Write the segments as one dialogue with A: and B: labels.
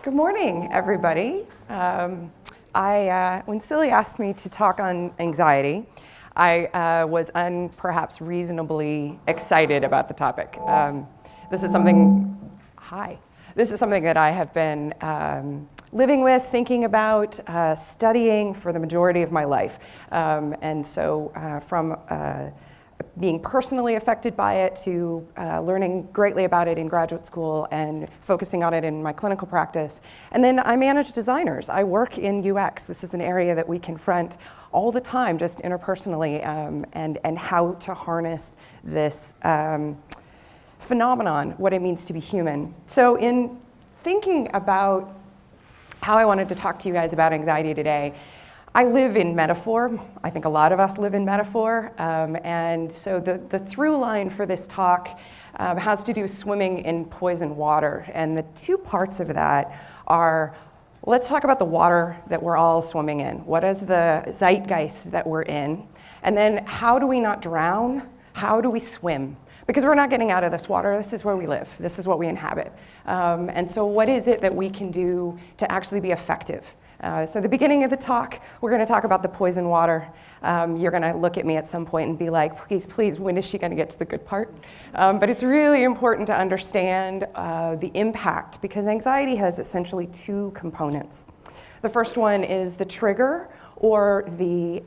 A: Good morning, everybody. When Silly asked me to talk on anxiety, I was perhaps reasonably excited about the topic. This is something that I have been living with, thinking about, studying for the majority of my life. And so from being personally affected by it to learning greatly about it in graduate school and focusing on it in my clinical practice. And then I manage designers. I work in UX. This is an area that we confront all the time, just interpersonally, and how to harness this phenomenon, what it means to be human. So in thinking about how I wanted to talk to you guys about anxiety today, I live in metaphor. I think a lot of us live in metaphor. And so the through line for this talk has to do with swimming in poison water. And the two parts of that are, let's talk about the water that we're all swimming in. What is the zeitgeist that we're in? And then how do we not drown? How do we swim? Because we're not getting out of this water. This is where we live. This is what we inhabit. And so what is it that we can do to actually be effective? So the beginning of the talk, we're going to talk about the poison water. You're going to look at me at some point and be like, please, when is she going to get to the good part? But it's really important to understand the impact, because anxiety has essentially two components. The first one is the trigger, or the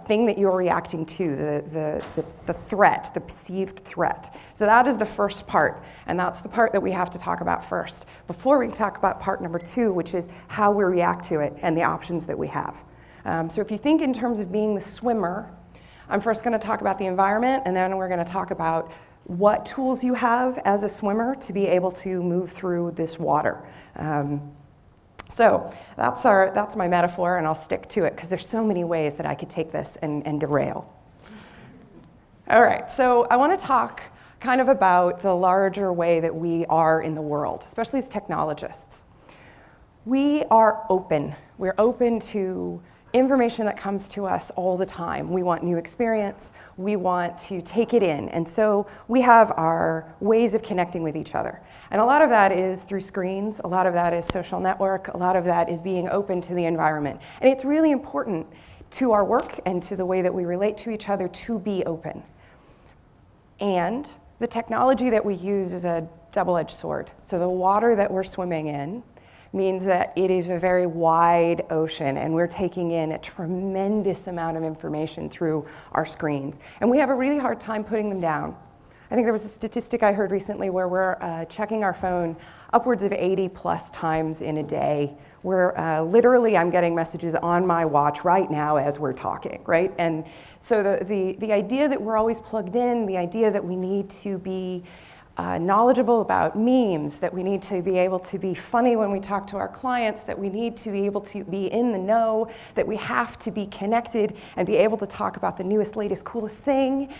A: thing that you're reacting to, the threat, the perceived threat. So that is the first part, and that's the part that we have to talk about first, before we talk about part number two, which is how we react to it and the options that we have. So if you think in terms of being the swimmer, I'm first gonna talk about the environment, and then we're gonna talk about what tools you have as a swimmer to be able to move through this water. So that's my metaphor, and I'll stick to it because there's so many ways that I could take this and derail. All right, so I want to talk kind of about the larger way that we are in the world, especially as technologists. We are open. We're open to information that comes to us all the time. We want new experience. We want to take it in. And so we have our ways of connecting with each other. And a lot of that is through screens. A lot of that is social network. A lot of that is being open to the environment. And it's really important to our work and to the way that we relate to each other to be open. And the technology that we use is a double-edged sword. So the water that we're swimming in means that it is a very wide ocean, and we're taking in a tremendous amount of information through our screens. And we have a really hard time putting them down. I think there was a statistic I heard recently where we're checking our phone upwards of 80 plus times in a day. We're literally, I'm getting messages on my watch right now as we're talking, right? And so the idea that we're always plugged in, the idea that we need to be knowledgeable about memes, that we need to be able to be funny when we talk to our clients, that we need to be able to be in the know, that we have to be connected and be able to talk about the newest, latest, coolest thing.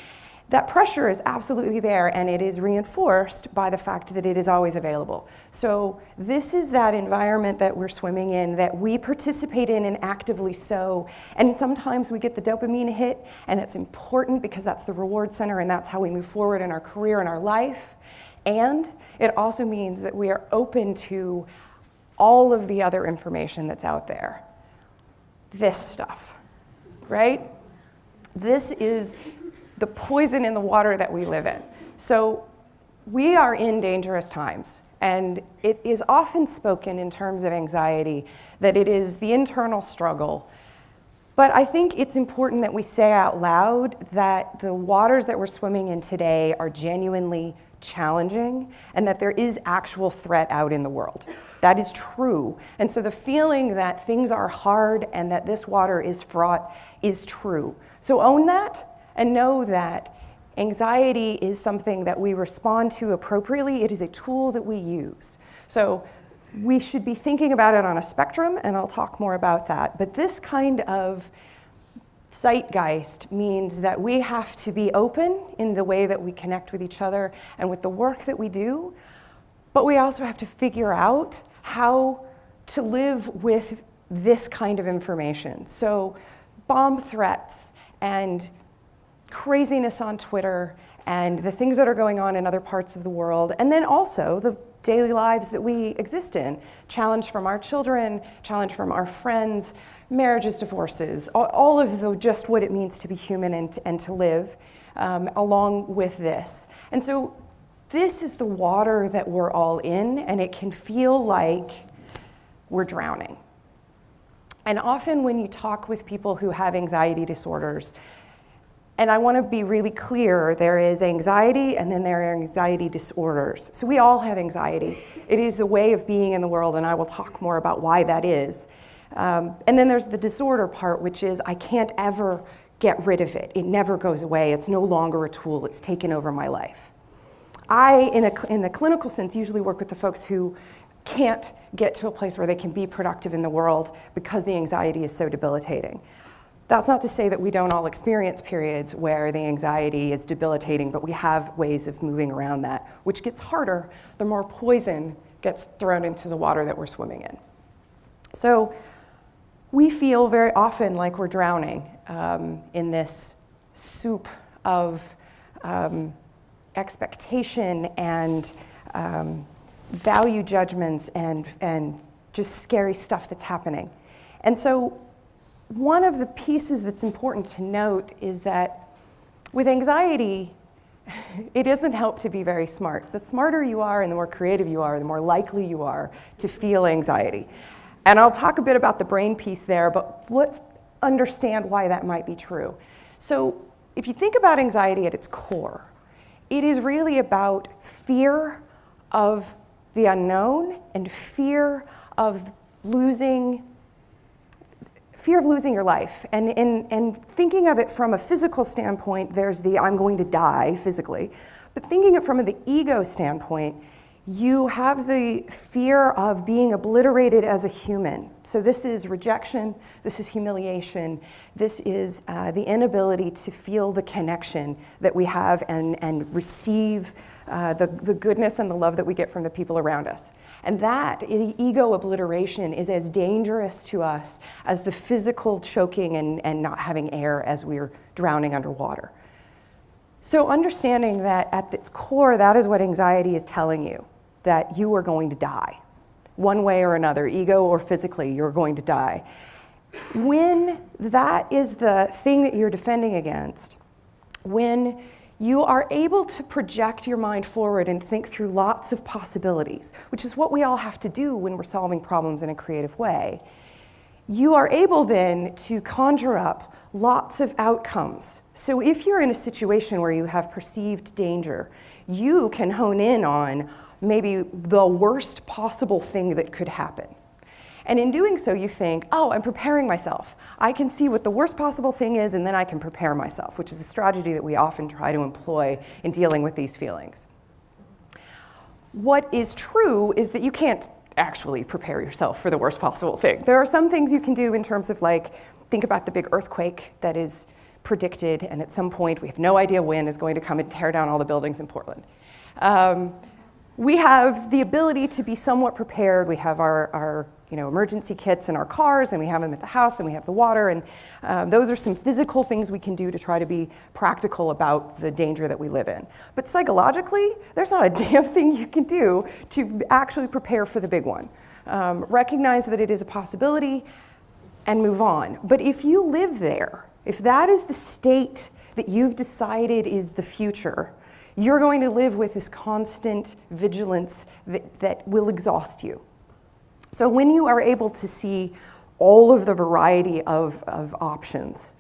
A: That pressure is absolutely there, and it is reinforced by the fact that it is always available. So this is that environment that we're swimming in, that we participate in, and actively so. And sometimes we get the dopamine hit, and it's important because that's the reward center, and that's how we move forward in our career and our life. And it also means that we are open to all of the other information that's out there. This stuff, right? This is the poison in the water that we live in. So we are in dangerous times, and it is often spoken in terms of anxiety that it is the internal struggle. But I think it's important that we say out loud that the waters that we're swimming in today are genuinely challenging, and that there is actual threat out in the world. That is true. And so the feeling that things are hard and that this water is fraught is true. So own that, and know that Anxiety is something that we respond to appropriately. It is a tool that we use. So we should be thinking about it on a spectrum, and I'll talk more about that. But this kind of zeitgeist means that we have to be open in the way that we connect with each other and with the work that we do, but we also have to figure out how to live with this kind of information. So bomb threats and craziness on Twitter and the things that are going on in other parts of the world, and then also the daily lives that we exist in, challenge from our children, challenge from our friends, marriages, divorces, all of the just what it means to be human and to live along with this. And so this is the water that we're all in, and it can feel like we're drowning. And often when you talk with people who have anxiety disorders, and I want to be really clear, there is anxiety and then there are anxiety disorders. So we all have anxiety. It is the way of being in the world, and I will talk more about why that is. And then there's the disorder part, which is I can't ever get rid of it. It never goes away. It's no longer a tool. It's taken over my life. I, in the clinical sense, usually work with the folks who can't get to a place where they can be productive in the world because the anxiety is so debilitating. That's not to say that we don't all experience periods where the anxiety is debilitating, but we have ways of moving around that, which gets harder the more poison gets thrown into the water that we're swimming in. So we feel very often like we're drowning in this soup of expectation and value judgments and just scary stuff that's happening. And so one of the pieces that's important to note is that with anxiety, it doesn't help to be very smart. The smarter you are and the more creative you are, the more likely you are to feel anxiety. And I'll talk a bit about the brain piece there, but let's understand why that might be true. So if you think about anxiety at its core, it is really about fear of the unknown and fear of losing your life. And thinking of it from a physical standpoint, there's the I'm going to die physically. But thinking it from the ego standpoint, you have the fear of being obliterated as a human. So this is rejection, this is humiliation, this is the inability to feel the connection that we have and receive the goodness and the love that we get from the people around us. And that ego obliteration is as dangerous to us as the physical choking and not having air as we're drowning underwater. So understanding that at its core, that is what anxiety is telling you, that you are going to die. One way or another, ego or physically, you're going to die. When that is the thing that you're defending against, when you are able to project your mind forward and think through lots of possibilities, which is what we all have to do when we're solving problems in a creative way, you are able then to conjure up lots of outcomes. So if you're in a situation where you have perceived danger, you can hone in on maybe the worst possible thing that could happen. And in doing so, you think, oh, I'm preparing myself. I can see what the worst possible thing is, and then I can prepare myself, which is a strategy that we often try to employ in dealing with these feelings. What is true is that you can't actually prepare yourself for the worst possible thing. There are some things you can do in terms of think about the big earthquake that is predicted, and at some point, we have no idea when, is going to come and tear down all the buildings in Portland. We have the ability to be somewhat prepared. We have our emergency kits in our cars, and we have them at the house, and we have the water, and those are some physical things we can do to try to be practical about the danger that we live in. But psychologically, there's not a damn thing you can do to actually prepare for the big one. Recognize that it is a possibility and move on. But if you live there, if that is the state that you've decided is the future, you're going to live with this constant vigilance that will exhaust you. So when you are able to see all of the variety of options,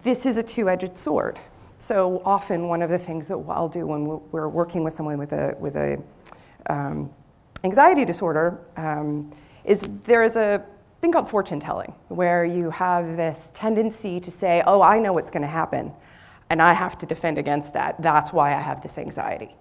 A: this is a two-edged sword. So often one of the things that I'll do when we're working with someone with a anxiety disorder is there is a thing called fortune telling, where you have this tendency to say, oh, I know what's going to happen. and I have to defend against that. That's why I have this anxiety.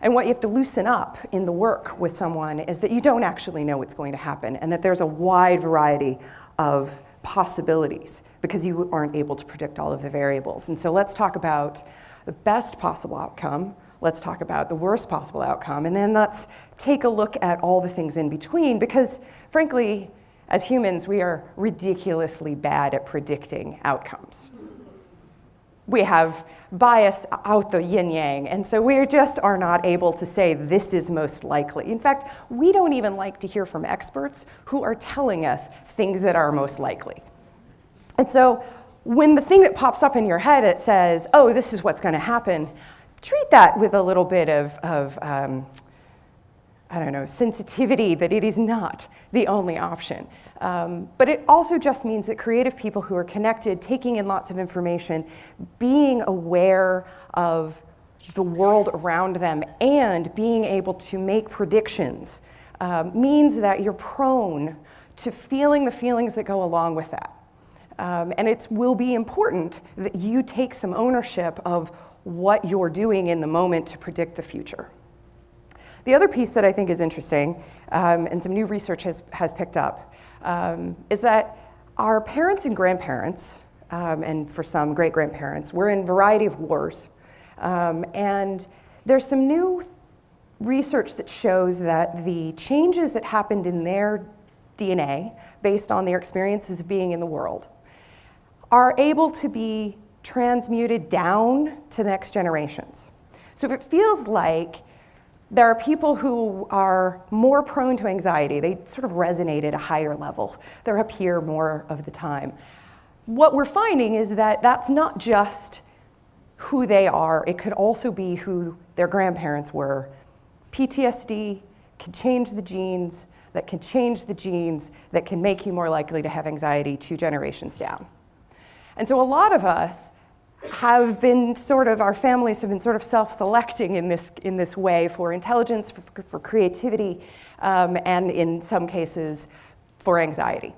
A: And what you have to loosen up in the work with someone is that you don't actually know what's going to happen, and that there's a wide variety of possibilities because you aren't able to predict all of the variables. And so let's talk about the best possible outcome. Let's talk about the worst possible outcome, and then let's take a look at all the things in between, because frankly, as humans, we are ridiculously bad at predicting outcomes. We have bias out the yin-yang, and so we just are not able to say this is most likely. In fact, we don't even like to hear from experts who are telling us things that are most likely. And so when the thing that pops up in your head, it says, oh, this is what's going to happen, treat that with a little bit of sensitivity that it is not the only option. But it also just means that creative people who are connected, taking in lots of information, being aware of the world around them, and being able to make predictions means that you're prone to feeling the feelings that go along with that. And it will be important that you take some ownership of what you're doing in the moment to predict the future. The other piece that I think is interesting, and some new research has picked up, is that our parents and grandparents, and for some great-grandparents, were in a variety of wars. And there's some new research that shows that the changes that happened in their DNA, based on their experiences of being in the world, are able to be transmuted down to the next generations. So if it feels like there are people who are more prone to anxiety, they sort of resonate at a higher level, they're up here more of the time. What we're finding is that that's not just who they are, it could also be who their grandparents were. PTSD can change the genes, that can change the genes, that can make you more likely to have anxiety 2 generations down. And so a lot of us have been our families have been sort of self-selecting in this way for intelligence, for creativity, and in some cases for anxiety.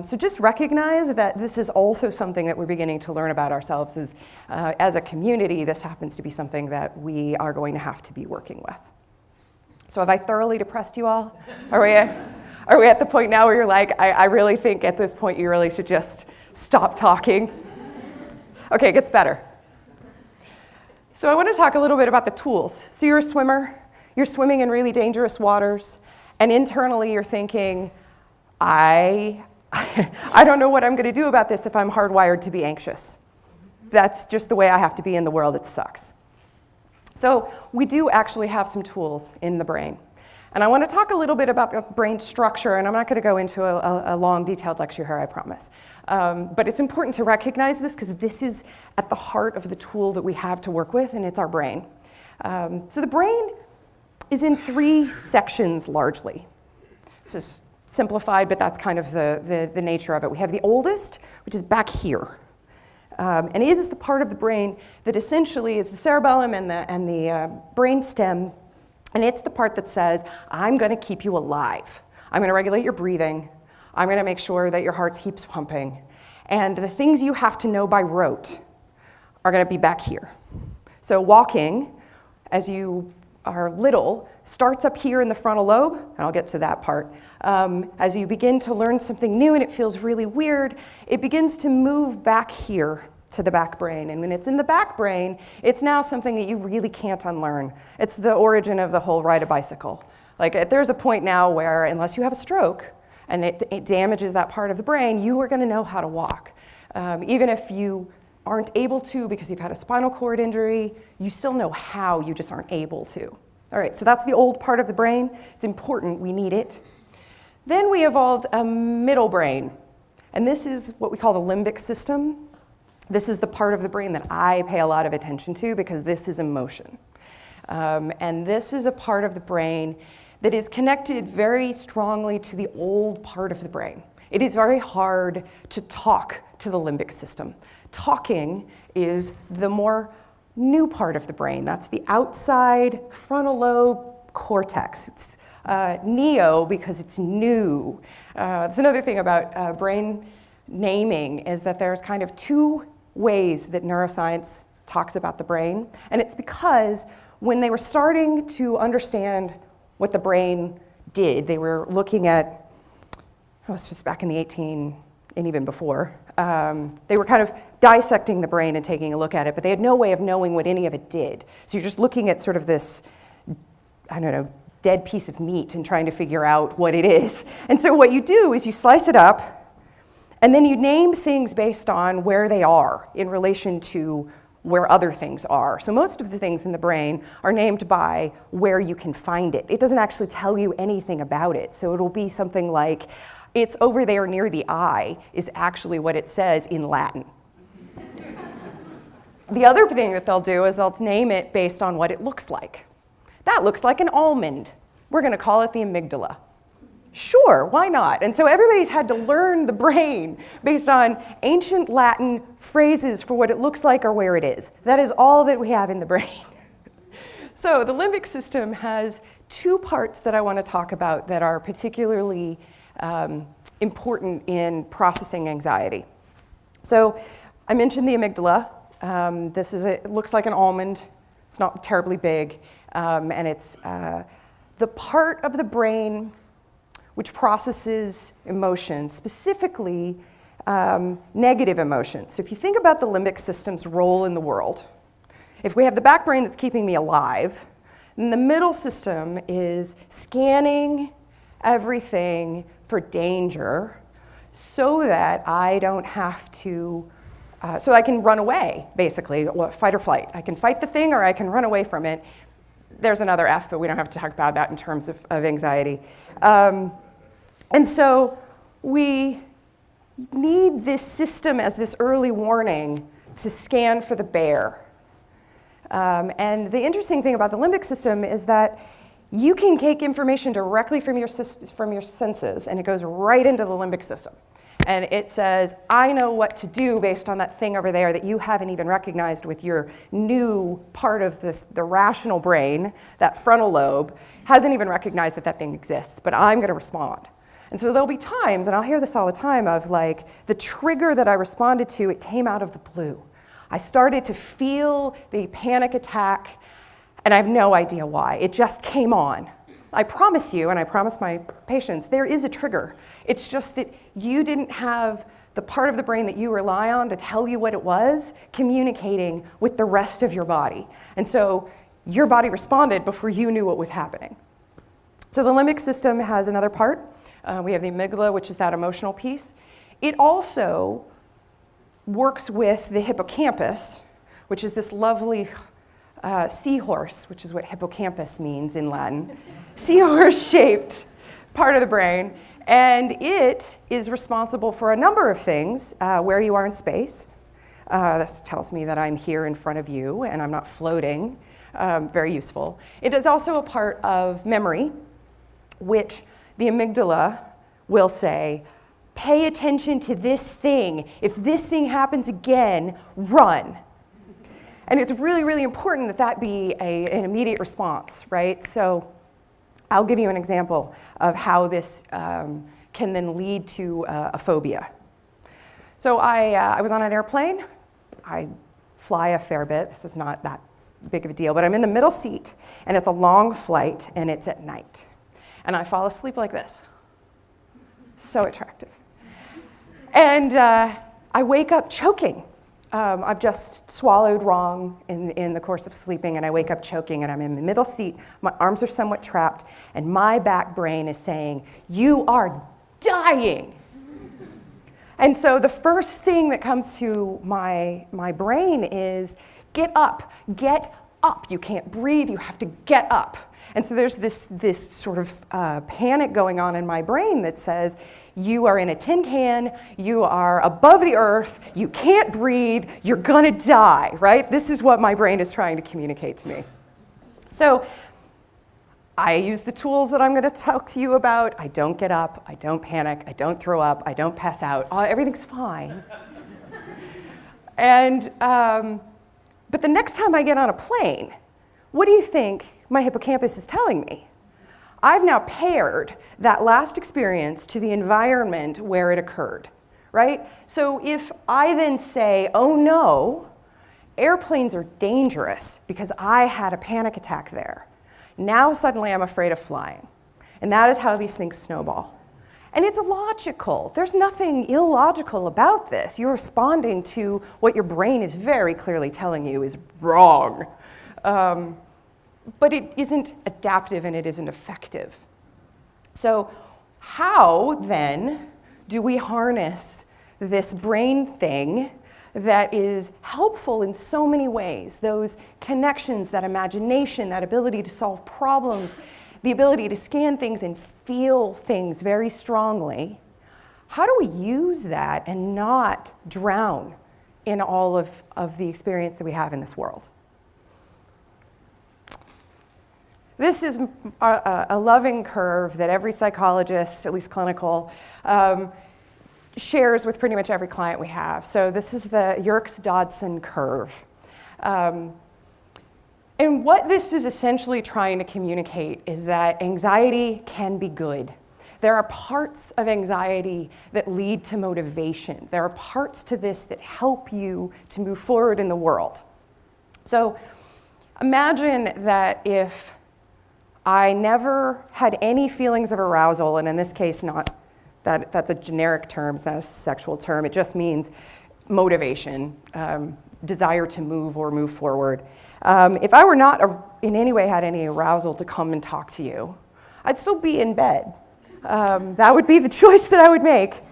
A: So just recognize that this is also something that we're beginning to learn about ourselves as a community. This happens to be something that we are going to have to be working with. So have I thoroughly depressed you all? Are we at the point now where you're like, I really think at this point you really should just stop talking? Okay, it gets better. So I want to talk a little bit about the tools. So you're a swimmer, you're swimming in really dangerous waters, and internally you're thinking, I don't know what I'm going to do about this if I'm hardwired to be anxious. That's just the way I have to be in the world, it sucks. So we do actually have some tools in the brain. And I want to talk a little bit about the brain structure, and I'm not going to go into a long, detailed lecture here, I promise. But it's important to recognize this because this is at the heart of the tool that we have to work with, and it's our brain. So the brain is in 3 sections largely. This is simplified, but that's kind of the nature of it. We have the oldest, which is back here. And it is the part of the brain that essentially is the cerebellum and the brain stem. And it's the part that says, I'm going to keep you alive. I'm going to regulate your breathing. I'm going to make sure that your heart keeps pumping. And the things you have to know by rote are going to be back here. So walking, as you are little, starts up here in the frontal lobe, and I'll get to that part. As you begin to learn something new and it feels really weird, it begins to move back here to the back brain. And when it's in the back brain, it's now something that you really can't unlearn. It's the origin of the whole ride a bicycle. Like there's a point now where unless you have a stroke and it damages that part of the brain, you are going to know how to walk. Even if you aren't able to because you've had a spinal cord injury, you still know how, you just aren't able to. All right, so that's the old part of the brain. It's important, we need it. Then we evolved a middle brain, and this is what we call the limbic system. This is the part of the brain that I pay a lot of attention to because this is emotion. And this is a part of the brain that is connected very strongly to the old part of the brain. It is very hard to talk to the limbic system. Talking is the more new part of the brain. That's the outside frontal lobe cortex. It's neo because it's new. That's another thing about brain naming is that there's kind of 2 ways that neuroscience talks about the brain. And it's because when they were starting to understand what the brain did, they were looking at, this was back in the 18, and even before, they were kind of dissecting the brain and taking a look at it, but they had no way of knowing what any of it did. So you're just looking at sort of this, I don't know, dead piece of meat and trying to figure out what it is. And so what you do is you slice it up, and then you name things based on where they are in relation to where other things are. So most of the things in the brain are named by where you can find it. It doesn't actually tell you anything about it. So it'll be something like, it's over there near the eye, is actually what it says in Latin. The other thing that they'll do is they'll name it based on what it looks like. That looks like an almond. We're going to call it the amygdala. Sure, why not? And so everybody's had to learn the brain based on ancient Latin phrases for what it looks like or where it is. That is all that we have in the brain. So the limbic system has two parts that I want to talk about that are particularly important in processing anxiety. So I mentioned the amygdala. It looks like an almond. It's not terribly big, and it's the part of the brain which processes emotions, specifically negative emotions. So if you think about the limbic system's role in the world, if we have the back brain that's keeping me alive, then the middle system is scanning everything for danger so that I don't have to so I can run away, basically, fight or flight. I can fight the thing or I can run away from it. There's another F, but we don't have to talk about that in terms of anxiety. And so we need this system as this early warning to scan for the bear. And the interesting thing about the limbic system is that you can take information directly from your senses, and it goes right into the limbic system. And it says, I know what to do based on that thing over there that you haven't even recognized with your new part of the rational brain, that frontal lobe, hasn't even recognized that that thing exists, but I'm going to respond. And so there'll be times, and I'll hear this all the time, of like, the trigger that I responded to, it came out of the blue. I started to feel the panic attack, and I have no idea why. It just came on. I promise you, and I promise my patients, there is a trigger. It's just that you didn't have the part of the brain that you rely on to tell you what it was communicating with the rest of your body. And so your body responded before you knew what was happening. So the limbic system has another part. We have the amygdala, which is that emotional piece. It also works with the hippocampus, which is this lovely seahorse, which is what hippocampus means in Latin, seahorse-shaped part of the brain. And it is responsible for a number of things, where you are in space. This tells me that I'm here in front of you and I'm not floating. Very useful. It is also a part of memory, which the amygdala will say, pay attention to this thing. If this thing happens again, run. And it's really, really important that that be an immediate response, right? So I'll give you an example of how this can then lead to a phobia. So I was on an airplane. I fly a fair bit. This is not that big of a deal, but I'm in the middle seat, and it's a long flight, and it's at night. And I fall asleep like this. So attractive. And I wake up choking. I've just swallowed wrong in the course of sleeping, and I wake up choking, and I'm in the middle seat. My arms are somewhat trapped, and my back brain is saying, you are dying. And so the first thing that comes to my brain is, get up, get up. You can't breathe, you have to get up. And so there's this sort of panic going on in my brain that says, you are in a tin can, you are above the earth, you can't breathe, you're gonna die, right? This is what my brain is trying to communicate to me. So I use the tools that I'm gonna talk to you about. I don't get up, I don't panic, I don't throw up, I don't pass out, everything's fine. And, but the next time I get on a plane, what do you think my hippocampus is telling me? I've now paired that last experience to the environment where it occurred, right? So if I then say, oh no, airplanes are dangerous because I had a panic attack there. Now suddenly I'm afraid of flying. And that is how these things snowball. And it's logical. There's nothing illogical about this. You're responding to what your brain is very clearly telling you is wrong. But it isn't adaptive and it isn't effective. So how then do we harness this brain thing that is helpful in so many ways? Those connections, that imagination, that ability to solve problems, the ability to scan things and feel things very strongly. How do we use that and not drown in all of the experience that we have in this world? This is a loving curve that every psychologist, at least clinical, shares with pretty much every client we have. So this is the YatesDodson curve. And what this is essentially trying to communicate is that anxiety can be good. There are parts of anxiety that lead to motivation. There are parts to this that help you to move forward in the world. So imagine that if I never had any feelings of arousal, and in this case, not that's a generic term, it's not a sexual term, it just means motivation, desire to move or move forward. If I were not in any way had any arousal to come and talk to you, I'd still be in bed. That would be the choice that I would make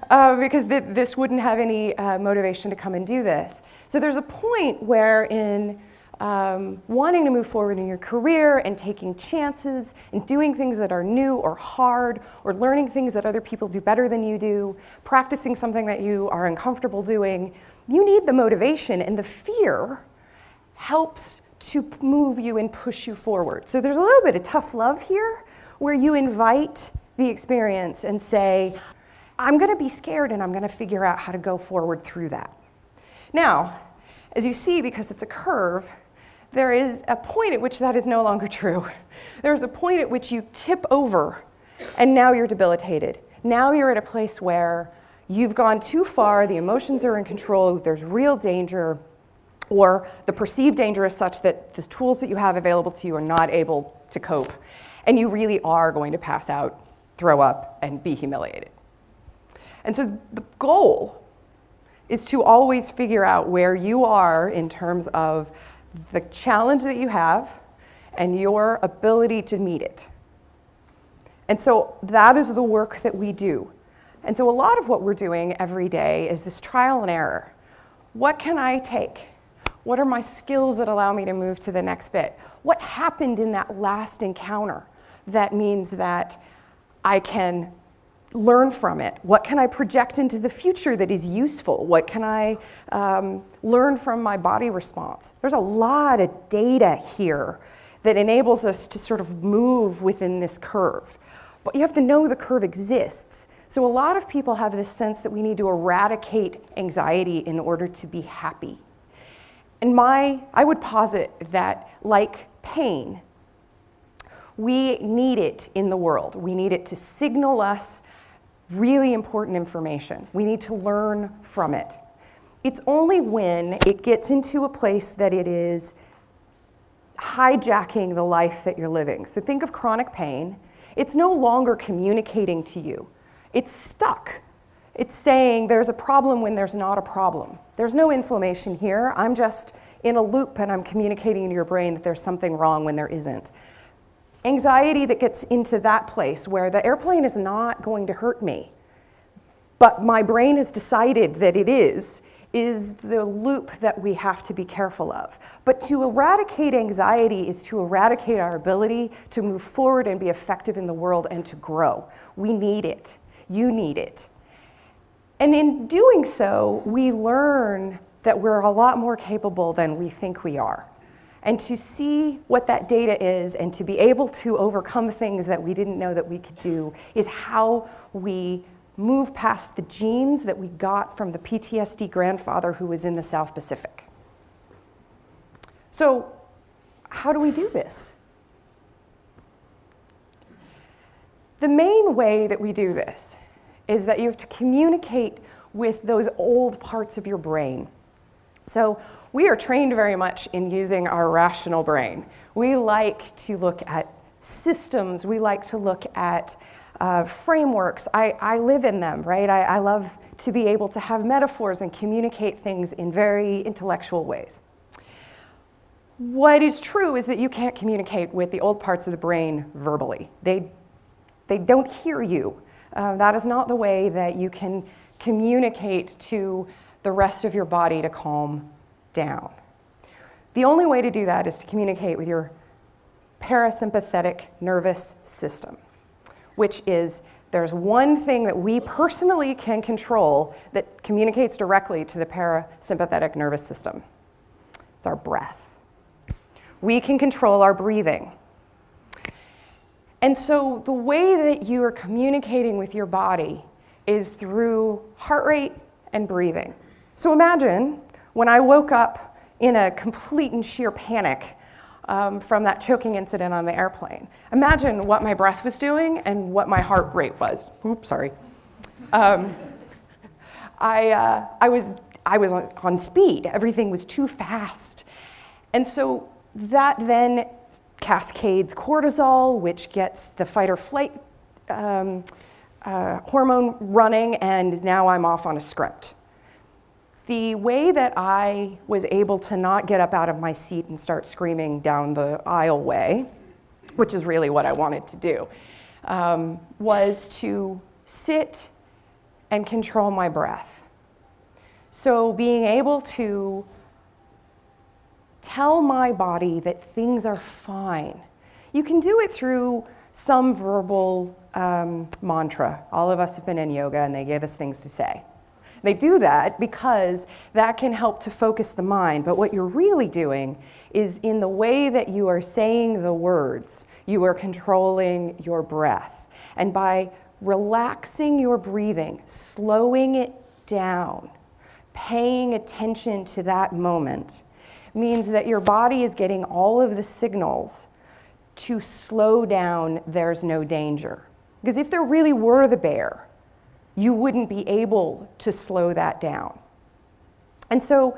A: because this wouldn't have any motivation to come and do this. So there's a point where in wanting to move forward in your career and taking chances and doing things that are new or hard or learning things that other people do better than you do, practicing something that you are uncomfortable doing, you need the motivation, and the fear helps to move you and push you forward. So there's a little bit of tough love here where you invite the experience and say, I'm going to be scared and I'm going to figure out how to go forward through that. Now, as you see, because it's a curve, there is a point at which that is no longer true. There's a point at which you tip over and now you're debilitated. Now you're at a place where you've gone too far, the emotions are in control, there's real danger, or the perceived danger is such that the tools that you have available to you are not able to cope, and you really are going to pass out, throw up, and be humiliated. And so the goal is to always figure out where you are in terms of the challenge that you have and your ability to meet it. And so that is the work that we do. And so a lot of what we're doing every day is this trial and error. What can I take? What are my skills that allow me to move to the next bit? What happened in that last encounter that means that I can learn from it? What can I project into the future that is useful? What can I learn from my body response? There's a lot of data here that enables us to sort of move within this curve. But you have to know the curve exists. So a lot of people have this sense that we need to eradicate anxiety in order to be happy. And I would posit that, like pain, we need it in the world. We need it to signal us really important information. We need to learn from it. It's only when it gets into a place that it is hijacking the life that you're living. So think of chronic pain. It's no longer communicating to you. It's stuck. It's saying there's a problem when there's not a problem. There's no inflammation here. I'm just in a loop and I'm communicating to your brain that there's something wrong when there isn't. Anxiety that gets into that place where the airplane is not going to hurt me, but my brain has decided that it is the loop that we have to be careful of. But to eradicate anxiety is to eradicate our ability to move forward and be effective in the world and to grow. We need it. You need it. And in doing so, we learn that we're a lot more capable than we think we are. And to see what that data is and to be able to overcome things that we didn't know that we could do is how we move past the genes that we got from the PTSD grandfather who was in the South Pacific. So how do we do this? The main way that we do this is that you have to communicate with those old parts of your brain. So we are trained very much in using our rational brain. We like to look at systems. We like to look at frameworks. I live in them, right? I love to be able to have metaphors and communicate things in very intellectual ways. What is true is that you can't communicate with the old parts of the brain verbally. They don't hear you. That is not the way that you can communicate to the rest of your body to calm down. The only way to do that is to communicate with your parasympathetic nervous system, which is, there's one thing that we personally can control that communicates directly to the parasympathetic nervous system. It's our breath. We can control our breathing. And so the way that you are communicating with your body is through heart rate and breathing. So imagine when I woke up in a complete and sheer panic from that choking incident on the airplane. Imagine what my breath was doing and what my heart rate was. Oops, sorry. I was on speed. Everything was too fast. And so that then cascades cortisol, which gets the fight or flight hormone running, and now I'm off on a script. The way that I was able to not get up out of my seat and start screaming down the aisleway, which is really what I wanted to do, was to sit and control my breath. So being able to tell my body that things are fine. You can do it through some verbal mantra. All of us have been in yoga and they give us things to say. They do that because that can help to focus the mind, but what you're really doing is in the way that you are saying the words, you are controlling your breath. And by relaxing your breathing, slowing it down, paying attention to that moment, means that your body is getting all of the signals to slow down, there's no danger. Because if there really were the bear, you wouldn't be able to slow that down. And so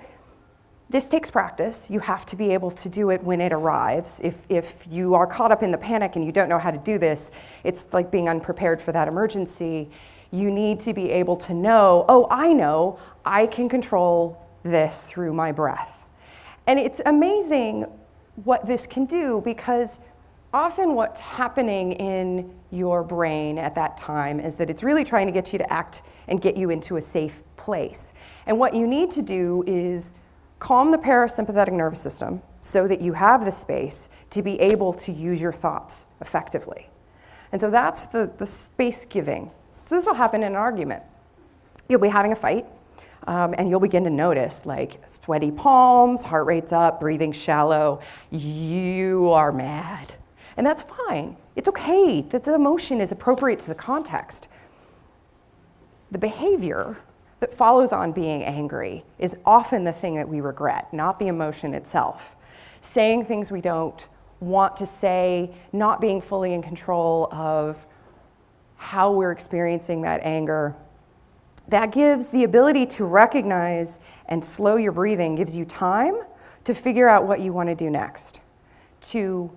A: this takes practice. You have to be able to do it when it arrives. If you are caught up in the panic and you don't know how to do this, it's like being unprepared for that emergency. You need to be able to know, oh, I know I can control this through my breath. And it's amazing what this can do, because often what's happening in your brain at that time is that it's really trying to get you to act and get you into a safe place. And what you need to do is calm the parasympathetic nervous system so that you have the space to be able to use your thoughts effectively. And so that's the space giving. So this will happen in an argument. You'll be having a fight, and you'll begin to notice like sweaty palms, heart rate's up, breathing shallow. You are mad. And that's fine. It's okay that the emotion is appropriate to the context. The behavior that follows on being angry is often the thing that we regret, not the emotion itself. Saying things we don't want to say, not being fully in control of how we're experiencing that anger. That gives the ability to recognize and slow your breathing, gives you time to figure out what you want to do next, to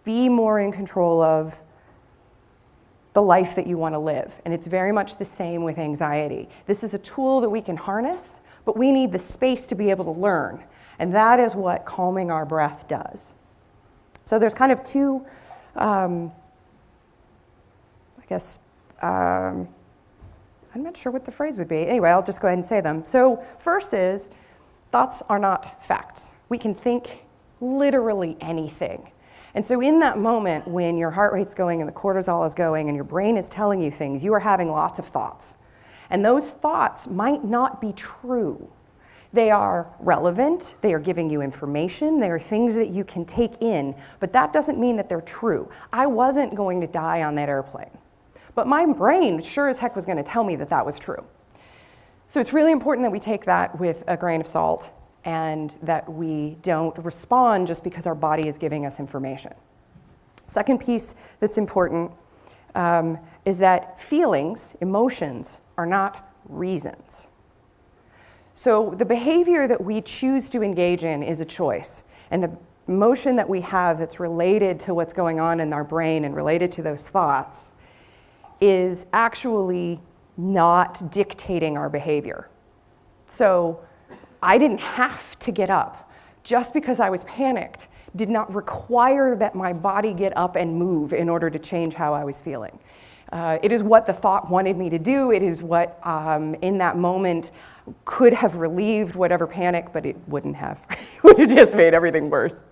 A: be more in control of the life that you want to live. And it's very much the same with anxiety. This is a tool that we can harness, but we need the space to be able to learn. And that is what calming our breath does. So there's kind of two, I'm not sure what the phrase would be. Anyway, I'll just go ahead and say them. So first is, thoughts are not facts. We can think literally anything. And so in that moment when your heart rate's going and the cortisol is going and your brain is telling you things, you are having lots of thoughts. And those thoughts might not be true. They are relevant, they are giving you information, they are things that you can take in, but that doesn't mean that they're true. I wasn't going to die on that airplane, but my brain sure as heck was going to tell me that that was true. So it's really important that we take that with a grain of salt and that we don't respond just because our body is giving us information. Second piece that's important is that feelings, emotions, are not reasons. So the behavior that we choose to engage in is a choice. And the emotion that we have that's related to what's going on in our brain and related to those thoughts is actually not dictating our behavior. So I didn't have to get up. Just because I was panicked did not require that my body get up and move in order to change how I was feeling. It is what the thought wanted me to do. It is what, in that moment, could have relieved whatever panic, but it wouldn't have. It would have just made everything worse.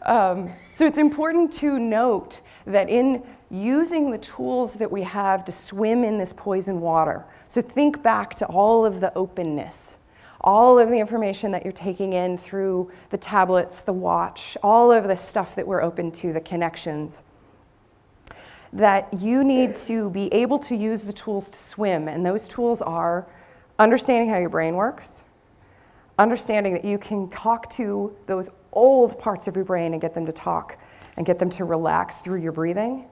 A: So it's important to note that in using the tools that we have to swim in this poison water, so think back to all of the openness, all of the information that you're taking in through the tablets, the watch, all of the stuff that we're open to, the connections, that you need to be able to use the tools to swim. And those tools are understanding how your brain works, understanding that you can talk to those old parts of your brain and get them to talk and get them to relax through your breathing,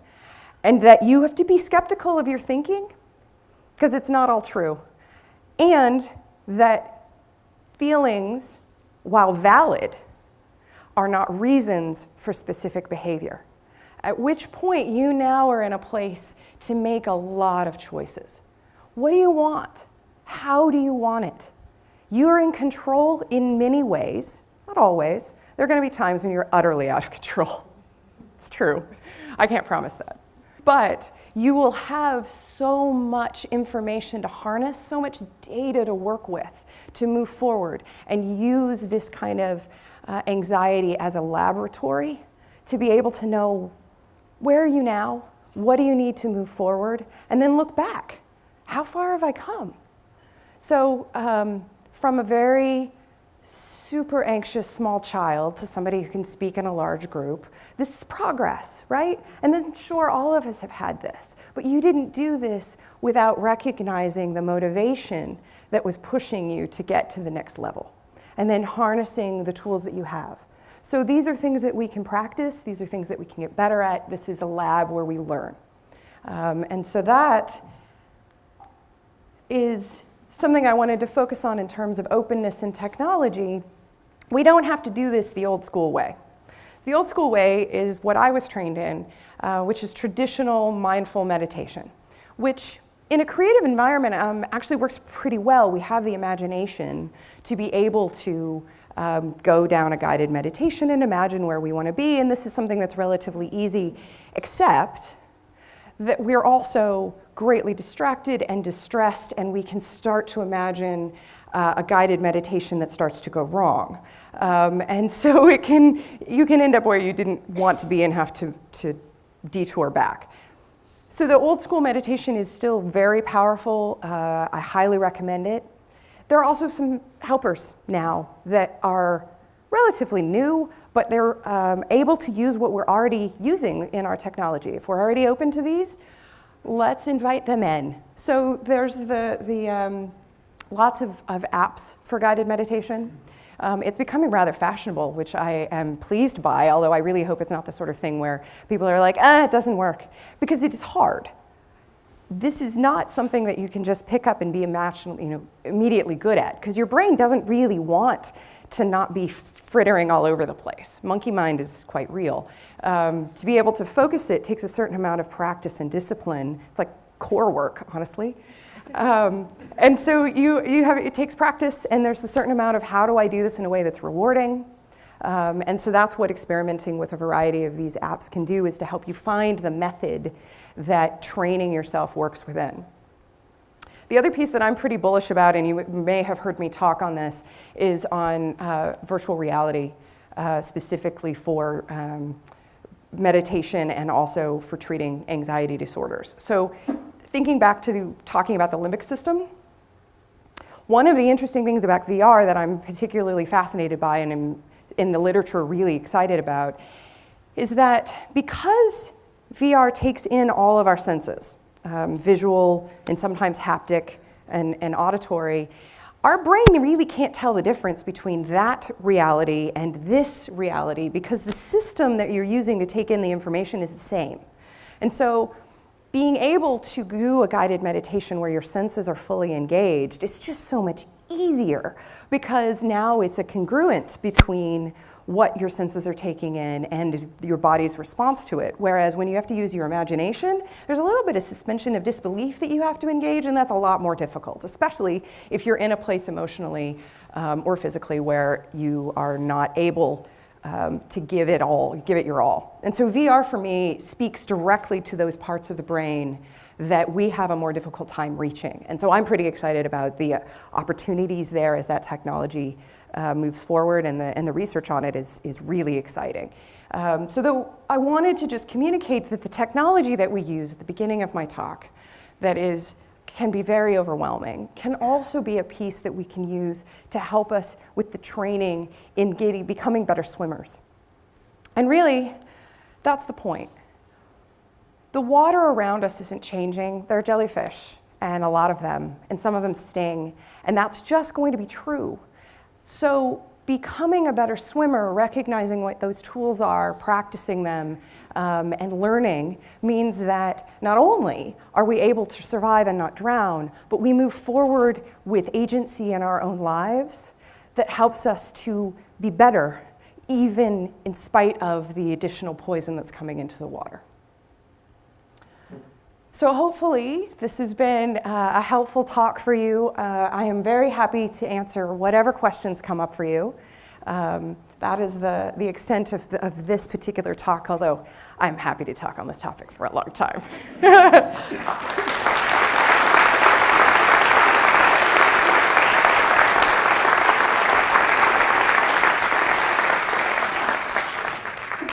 A: and that you have to be skeptical of your thinking because it's not all true, and that feelings, while valid, are not reasons for specific behavior. At which point you now are in a place to make a lot of choices. What do you want? How do you want it? You are in control in many ways, not always. There are going to be times when you're utterly out of control. It's true. I can't promise that. But you will have so much information to harness, so much data to work with, to move forward and use this kind of anxiety as a laboratory to be able to know, where are you now? What do you need to move forward? And then look back. How far have I come? So from a very super anxious small child to somebody who can speak in a large group, this is progress, right? And then sure, all of us have had this, but you didn't do this without recognizing the motivation that was pushing you to get to the next level, and then harnessing the tools that you have. So these are things that we can practice. These are things that we can get better at. This is a lab where we learn. And so that is something I wanted to focus on in terms of openness and technology. We don't have to do this the old school way. The old school way is what I was trained in, which is traditional mindful meditation, which in a creative environment actually works pretty well. We have the imagination to be able to go down a guided meditation and imagine where we want to be, and this is something that's relatively easy, except that we're also greatly distracted and distressed, and we can start to imagine a guided meditation that starts to go wrong. And so you can end up where you didn't want to be and have to detour back. So the old school meditation is still very powerful. I highly recommend it. There are also some helpers now that are relatively new, but they're able to use what we're already using in our technology. If we're already open to these, let's invite them in. So there's the lots of apps for guided meditation. It's becoming rather fashionable, which I am pleased by, although I really hope it's not the sort of thing where people are like, it doesn't work, because it is hard. This is not something that you can just pick up and be immediately good at, because your brain doesn't really want to not be frittering all over the place. Monkey mind is quite real. To be able to focus it takes a certain amount of practice and discipline. It's like core work, honestly. And so it takes practice, and there's a certain amount of how do I do this in a way that's rewarding. And so that's what experimenting with a variety of these apps can do, is to help you find the method that training yourself works within. The other piece that I'm pretty bullish about, and you may have heard me talk on this, is on virtual reality, specifically for meditation and also for treating anxiety disorders. So thinking back to talking about the limbic system, one of the interesting things about VR that I'm particularly fascinated by and am in the literature really excited about is that because VR takes in all of our senses, visual and sometimes haptic and auditory, our brain really can't tell the difference between that reality and this reality because the system that you're using to take in the information is the same. And so being able to do a guided meditation where your senses are fully engaged is just so much easier, because now it's a congruent between what your senses are taking in and your body's response to it. Whereas when you have to use your imagination, there's a little bit of suspension of disbelief that you have to engage, and that's a lot more difficult, especially if you're in a place emotionally or physically where you are not able to give it your all. And so VR for me speaks directly to those parts of the brain that we have a more difficult time reaching. And so I'm pretty excited about the opportunities there as that technology moves forward, and the research on it is really exciting. So though I wanted to just communicate that the technology that we use at the beginning of my talk can be very overwhelming, can also be a piece that we can use to help us with the training in becoming better swimmers. And really, that's the point. The water around us isn't changing. There are jellyfish, and a lot of them, and some of them sting, and that's just going to be true. So becoming a better swimmer, recognizing what those tools are, practicing them, and learning means that not only are we able to survive and not drown, but we move forward with agency in our own lives that helps us to be better, even in spite of the additional poison that's coming into the water. So hopefully this has been a helpful talk for you. I am very happy to answer whatever questions come up for you. That is the extent of this particular talk, although I'm happy to talk on this topic for a long time.